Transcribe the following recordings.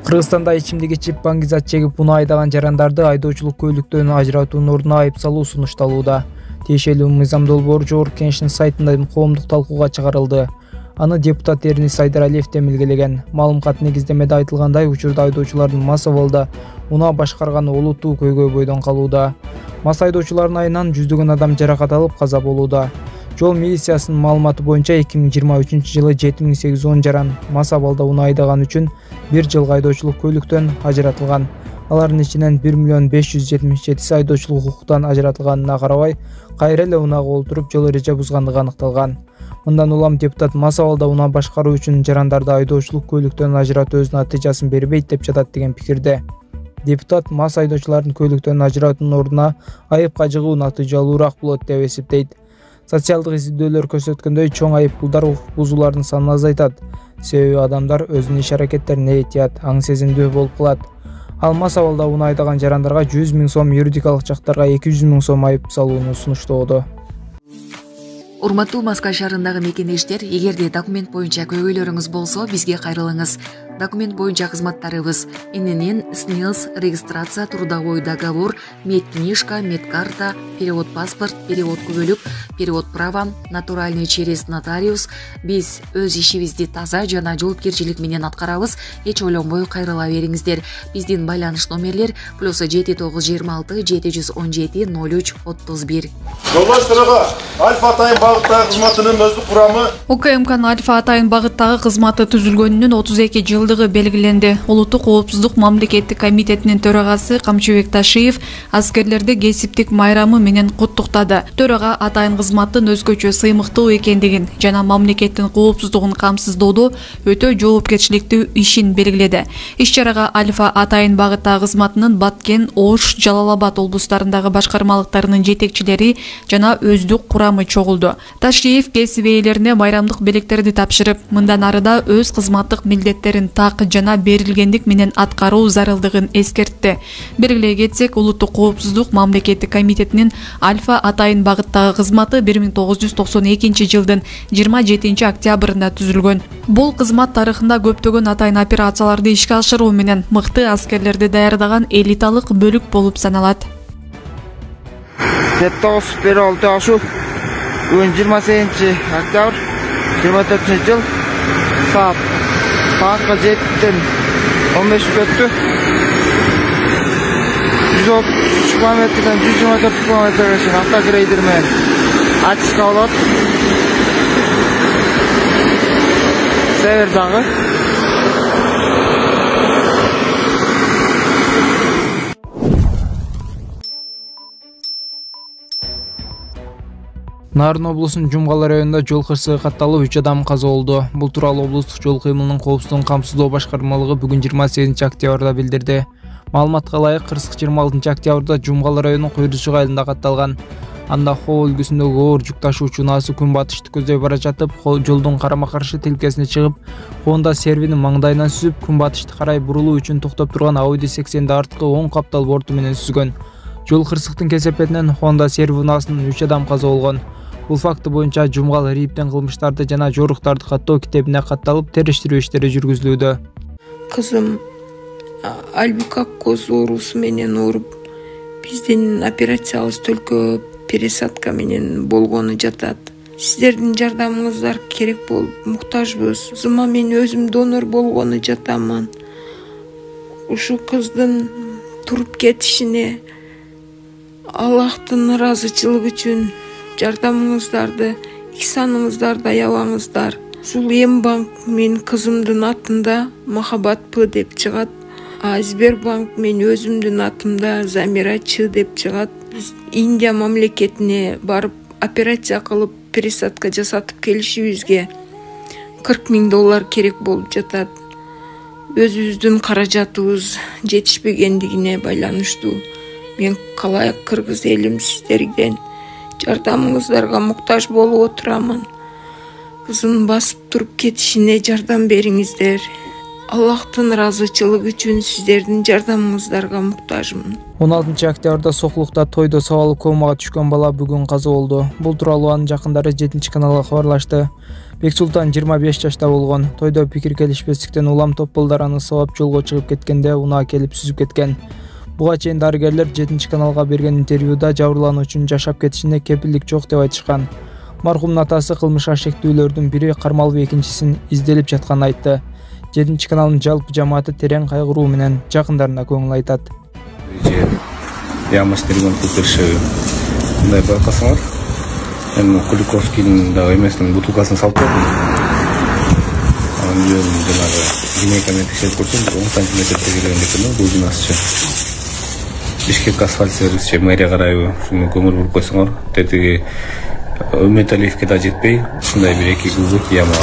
Кыргызстанда ичимдик ичип баңгизат чегип унаа айдаган жарандарды айдоочулук көйлүктөн ажыратуунун ордуна айып салуу сунушталууда. Тиешелүү мыйзам долбоору Жогорку Кеңештин сайтында коомдук талкууга чыгарылды. Аны депутат Эрнис Айдаралиев демилгелеген. Маалымат негиздемеде айтылгандай, учурда айдоочулардын мас абалда унаа башкарганы олуттуу көйгөй бойдон калууда. Мас айдоочулардын айынан жүздөгөн адам жаракат алып каза болууда. Жол милициясынын маалыматы боюнча 2023 жылы 7810 жаран мас абалда унаа айдаган үчүн 1 жылга айдоочулук көйлүктөн ажыратылган. Алардын ичинен 1.577 айдоочулук укуктан ажыратылганына карабай, кайра эле унаага олтуруп жол эреже бузгандыгы аныкталган. Мындан улам депутат мас абалда унаа башкаруу үчүн жарандарды айдоочулук көйлүктөн ажыратуу өз натыйжасын бербейт деп жатат деген пикирде. Депутат мас айдоочулардын көйлүктөн ажыратуунун ордуна айыпка жыгуу натыйжалуураак болот деп эсептейт. Социалдык изилдөөлөр көрсөткөндөй, чоң айыппулдар укук бузуулардын санын азайтат. Себеби адамдар өзүнүн иш аракеттерине этият, аң сезимдүү болуп калат. Ал мас абалда унаа айдаган жарандарга 100 000 сом, юридикалык жактарга 200 000 сом айып салууну сунуштоодо. Урматтуу Москва шаарындагы мекендештер, эгерде документ боюнча көйгөйлөрүңүз болсо, бизге кайрылыңыз. Документ боюнча кызматтарыбыз: ИНН, СНИЛС, регистрация, трудовой договор, медкнижка, медкарта, перевод паспорт, перевод күбөлүк, перевод права, натуральный через нотариус. Биз өз ишибизди таза жана жоопкерчилик менен аткарабыз. Эч ойлонбой кайрыла бериңиздер. Биздин байланыш номерлер +7926 717 03 31. Жолбашчылыгы Альфа Атайын багыттагы кызматынын өздүк курамы УКМКнын Альфа Атайын багыттагы кызматы түзүлгөнүнүн 32 жылдыгы белгиленди. Улуттук коопсуздук мамлекеттик комитетинин төрагасы Камчыбек Ташиев аскерлерди кесиптик майрамы менен куттуктады. Төрага Атайын кызматтын өзгөчө сыймыктуу экендигин жана мамлекеттин коопсуздугун камсыздоодо өтө жоопкерчиликтүү ишин белгиледи. Иш-чарага Альфа Атайын багыттагы кызматынын Баткен, Ош, Жалал-Абад облустарындагы башкармалыктарынын жетекчилери жана өздүк курамы чогулду. Ташиев кесип ээлерине майрамдык белектерди тапшырып, мындан арыда өз кызматтык милдеттерин так жана берилгендик менен аткаруу зарылдыгын эскертти. Белгилей кетсек, Улуттук коопсуздук мамлекеттик комитетинин Альфа Атайын багыттагы кызматы 1992 жылдын 27 октябрында түзүлгөн. Бул кызмат тарыхында көптөгөн атайын операцияларды ишке ашыруу менен мыкты аскерлерди даярдаган элиталык бөлүк болуп саналат. 9-1-6 ашу 28 октябрь 24 жыл саат таңғы 7-тен 15 өттü 130 километрден 124 километрге чейин автогрейдермен ачыска болот. Севердагы Нарын облусунун Жумгал районунда жол кырсыгы катталып 3 адам каза болду. Бул тууралуу облустук жол кыймылынын коопсуздугун камсыздоо башкармалыгы бүгүн 28 октябрда билдирди. Маалыматка ылайык, кырсык 26 октябрда Жумгал районунун Куйручук айылында катталган. Анда Хоо үлгүсүндөгү оор жүк ташуучу унаасы күн батышты көздөй бара жатып, жолдун карама-каршы тилкесине чыгып, Honda сервинин маңдайынан сүзүп, күн батышты карай бурулуу үчүн токтоп турган Audi 80 арткы оң каптал борту менен сүзгөн. Жол кырсыктын кесепетинен Honda серви унаасынын 3 адам каза болгон. Бул факты боюнча Жумгал риптен кылмыштарды жана жоруктарды каттоо китебине катталып, териштирүү иштери жүргүзүлүүдө. Кызым альбикакоз оорусу менен ооруп, биздин операциябыз только пересадка менен болгону жатат. Сиздердин жардамыңыздар керек болуп, муктажбыз. Зыма мен өзүм донор болгону жатамын. Ушу кыздын туруп кетишине Аллахтын ыраазычылыгы үчүн жардамыңыздарды, ихсаныңыздарды аябаңыздар. Ушул М-банк мен кызымдын атында Махаббат П деп чыгат. Сбербанк мен өзүмдүн атымда Замира Ч деп чыгат. Индия мамлекетине барып операция кылып пересадка жасатып келишибизге $40,000 керек болуп жатат. Өзүбүздүн каражатыбыз жетишпегендигине байланыштуу. Мен калай кыргыз элим сиздерден жардамыңыздарга муктаж болуп отурамын. Кызын басып туруп кетишине жардам бериңиздер. Аллахтын ыраазычылыгы үчүн сиздердин жардамыңыздарга муктажмын. 16 октябрда Соклукта тойдо сабалы комага түшкөн бала бүгүн каза болду. Бул тууралуу анын жакындары 7 каналга кабарлашты. Бексултан 25 жашта болгон. Тойдо пикир келишпестиктен улам топполдор аны сабап жолго чыгып кеткенде унаа келип сүзүп кеткен. Буга чейин дарыгерлер 7 каналга берген интервьюда жабырлануучунун жашап кетишине кепилдик жок деп айтышкан. Мархумдун атасы кылмышка шектүүлөрдүн бири кармалып, экинчисин изделип жатканын айтты. 7 каналдын жалпы жамааты терең кайгыруу менен жакындарына көңүл айтат. Ямаш тергон кутуршы мындай байкасаңар, мен Куликовскийдин дагы эмесинин бутылкасын салып койдум. Анын жерин жанагы линейкамен текшерип көрсөм, 10 сантиметрде келген экен, глубинасы. Бишкек асфальт сервисчи мэрия карайбы, шуну көңүл буруп койсоңор, тетиги Металлиевке да жетпей, ушундай бир 2 глубокий яма.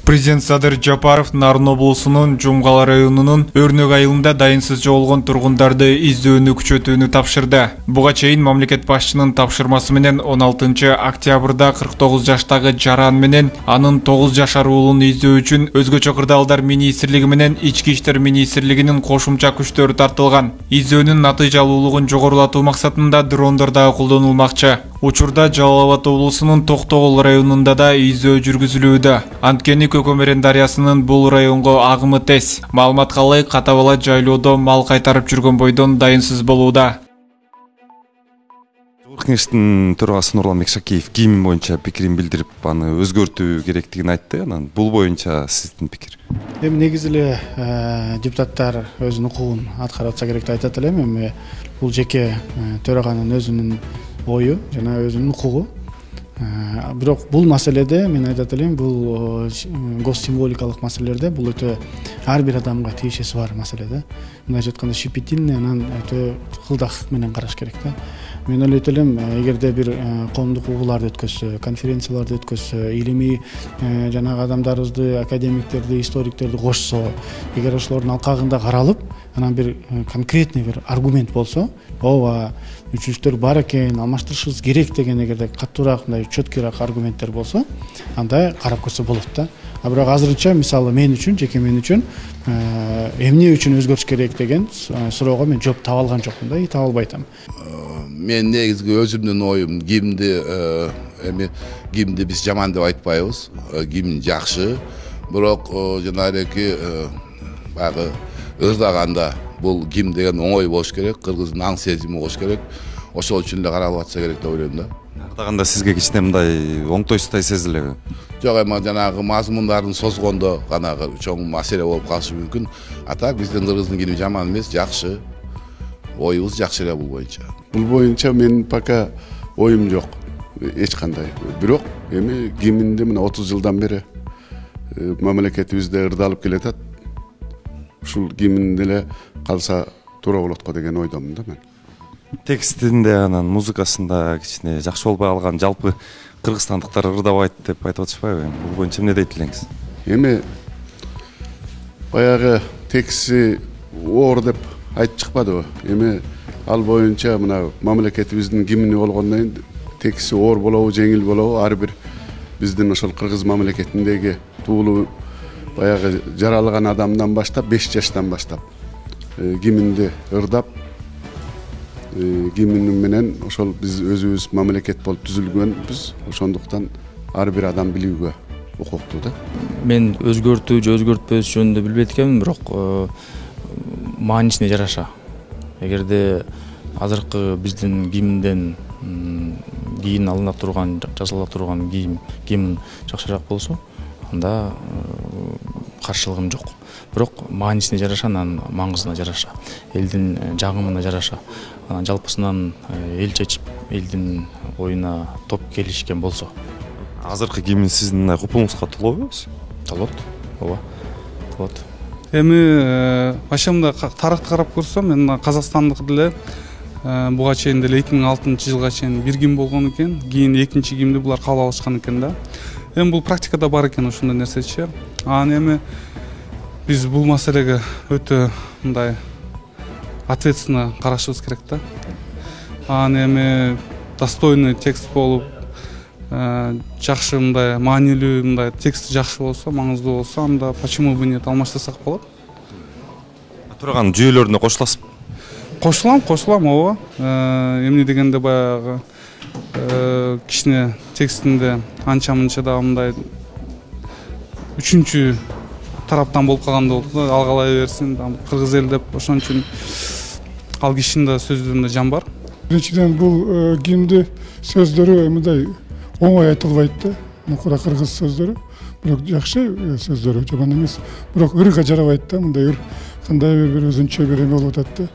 Президент Садыр Жапаров Нарын облусунун Жумгал районунун Өрнөк айылында дайынсыз жоголгон тургундарды издөөнү күчөтүүнү тапшырды. Буга чейин мамлекет башчынын тапшырмасы менен 16 октябрда 49 жаштагы жаран менен анын 9 жашар уулун издөө үчүн өзгөчө кырдаалдар министрлиги менен Ички иштер министрлигинин кошумча күчтөрү тартылган. Издөөнүн натыйжалуулугун жогорулатуу максатында дрондор да колдонулмакчы. Учурда Жалал Абад облусунун Токтогул районунда да издөө жүргүзүлүүдө. Анткени Көкөмөрен дарыясынын бул районго агымы тез. Маалыматка ылайык ката-бала жайлоодо мал кайтарып жүргөн бойдон дайынсыз болууда. Кеңештин төрагасы Нурлан Мекшакеев кийим боюнча пикирин билдирип, аны өзгөртүү керектигин айтты. Анан бул боюнча сиздин пикир? Эми негизи эле депутаттар өзүнүн укугун аткарса керек деп айтат элем. Эми бул жеке төраганын өзүнүн ою жана өзүнүн укугу. Бирок бул маселеде мен айтат элем, бул госсимволикалык маселелерде бул өтө ар бир адамга тиешеси бар маселеде. Мындайча айтканда щепетильный, анан өтө кылдак менен караш керек да. Мен ойлойт элем, эгерде бир коомдук угууларды өткөзсө, конференцияларды өткөзсө, илимий жанагы адамдарыбызды, академиктерди, историктерди кошсо, эгер ошолордун алкагында каралып, анан бир конкретный бир аргумент болсо, ооба, үчүнчүлөр бар экен, алмаштырышыбыз керек деген эгерде катуураак, мындай чөткүрөөк аргументтер болсо, анда карап көрсө болот да. А бирок азырынча мисалы мен үчүн, жеке мен үчүн эмне үчүн өзгөрүш керек деген суроого мен жооп таба алган жокмун да, таба албай атам. Мен негизги өзүмдүн оюм, гимнди биз жаман деп айтпайбыз. Гимн жакшы, бирок жанагы баягы ырдаганда бул гимн деген оңой болуш керек, кыргыздын аң сезими болуш керек. Ошол үчүн эле каралып атса керек деп ойлойм да. Ырдаганда сизге кичине мындай оңтойсуздай сезилеби? Жок, эми жанагы мазмундарын созгондо гана чоң маселе болуп калышы мүмкүн. А так биздин кыргыздын гимни жаман эмес, жакшы. Оюбуз жакшы эле бул боюнча. Бул боюнча мен пока оюм жок, эч кандай. Бирок эми гимнди мына 30 жылдан бери мамлекетибизде ырдалып келатат. Ушул гимн деле калса туура болот го деген ойдомун да мен. Текстинде анан музыкасында кичине жакшы болбой калган, жалпы кыргызстандыктар ырдабайт деп айтып атышпайбы? Бул боюнча эмне дейт элеңиз? Эми баягы тексти оор деп айтып чыкпадыбы? Эми ал боюнча мына мамлекетибиздин гимни болгондон кийин тексти оор болобу, жеңил болобу, ар бир биздин ошол кыргыз мамлекетиндеги туулуу баягы жаралган адамдан баштап 5 жаштан баштап гимнди ырдап, гимн менен ошол биз өзүбүз мамлекет болуп түзүлгөнбүз. Ошондуктан ар бир адам билүүгө укуктуу да. Мен өзгөртүү же өзгөртпөс жөнүндө билбейт экенмин, бирок маанисине жараша. Эгерде азыркы биздин гимнден кийин алына турган, жасала турган гимн жакшыраак болсо, анда каршылыгым жок. Бирок маанисине жараша, анан маңызына жараша, элдин жагымына жараша, анан жалпысынан эл чечип, элдин оюна топ келишкен болсо. Азыркы гимн сиздин купуңузга толобу? Толот, ооба, толот. Эми башымда тарыхты карап көрсөм, мен казакстандык деле буга чейин деле 2006 жылга чейин бир гимн болгон экен, кийин экинчи гимнди булар кабыл алышкан экен да. Эми бул практикада бар экен ошондой нерсечи. Анан эми биз бул маселеге өтө мындай ответственно карашыбыз керек да. Анан эми достойный текст болуп, жакшы мындай маанилүү, мындай тексти жакшы болсо, маңыздуу болсо, анда почему бы нет алмаштасак болот. Турган жүйөлөрүнө кошуласызбы? Кошулам, ооба. Эмне дегенде баягы кичине текстинде анча-мынча да мындай үчүнчү тараптан болуп калгандай болду да, алгалай берсин, кыргыз эл деп ошон үчүн ал кишинин да сөздөрүндө жан бар. Биринчиден бул гимнди сөздөрү мындай оңой айтылбайт да. Мукура кыргыз сөздөрү, бирок жакшы сөздөрү, жаман эмес. Бирок ырга жарабайт да, мындай ыр кандай бир өзүнчө бир эме болуп атат да.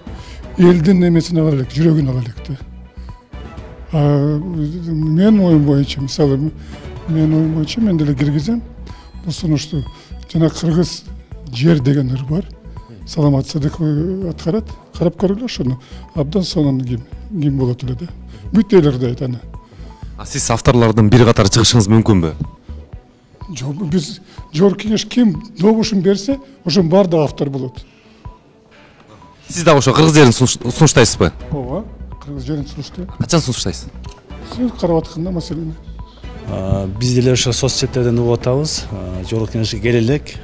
Элдин эмесин ала элек, жүрөгүн ала элек да. Мен оюм боюнча, мисалы, мен оюм боюнча мен деле киргизем. Бул сунушту жана кыргыз жер деген ыр бар. Саламат Садыков аткарат. Карап көргүлө ошону. Абдан сонун гим болот эле да. Бүт эл ырдайт аны. Сиз авторлордун бир катары чыгышыңыз мүмкүнбү? Жок, биз жогорку кеңеш ким добушун берсе, ошонун баардыгы автор болот. Сиз дагы ошо кыргыз жерин сунуштайсызбы? Ооба, кыргыз жерин сунуштайм. Качан сунуштайсыз? Сиз карап атканда маселени. Биз деле ошо соц четтерден угуп атабыз. Жогорку кеңешке келелек.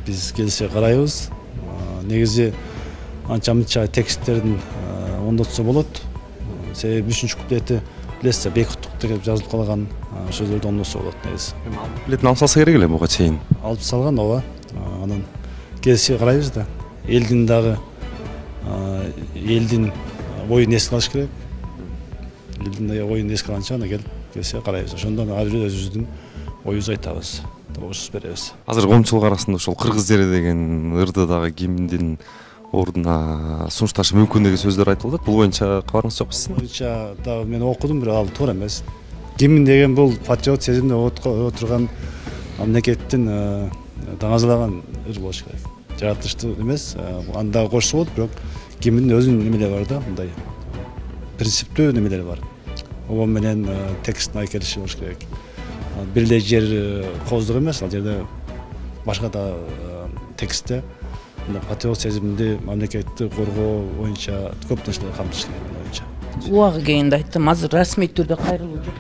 Биз келсе карайбыз. Негизи анча-мынча тексттердин оңдотсо болот. Себеби 3-күнчү куплети билесиз, бейкуттук деп жазылып калган сөздөрдү оңдотсо болот негизи. Куплетин алып салса керек эле буга чейин. Алып салган, ооба. Анан келсе карайбыз да. Элдин дагы элдин оюн эске алыш керек. Элдин дагы оюн эске алганча ана келсе карайбыз. Ошондон ар бир өзүбүздүн оюбузду айтабыз. Добуш беребиз. Азыр коомчулук арасында ошол кыргыз жери деген ырды дагы гимндин ордуна сунушташы мүмкүн деген сөздөр айтылды. Бул боюнча кабарыңыз жокпу сиздин? Боюнча дагы мен окудум, бирок ал туура эмес. Гимн деген бул патриот сезимде отурган мамлекеттин даңазалаган ыр болуш керек. Жаратылыштуу эмес, анда кошсо болот, бирок гимндин өзүнүн эмелери бар да, мындай принциптүү немелери бар. Ого менен текстин айкелиши болуш керек. Бир эле жер кооздук эмес, ал жерде башка да текстте патриот сезимди, мамлекетти коргоо боюнча көп нерселер камтыш керек боюнча. Убагы келгенде айттым, азыр расмий түрдө кайрылуу жок.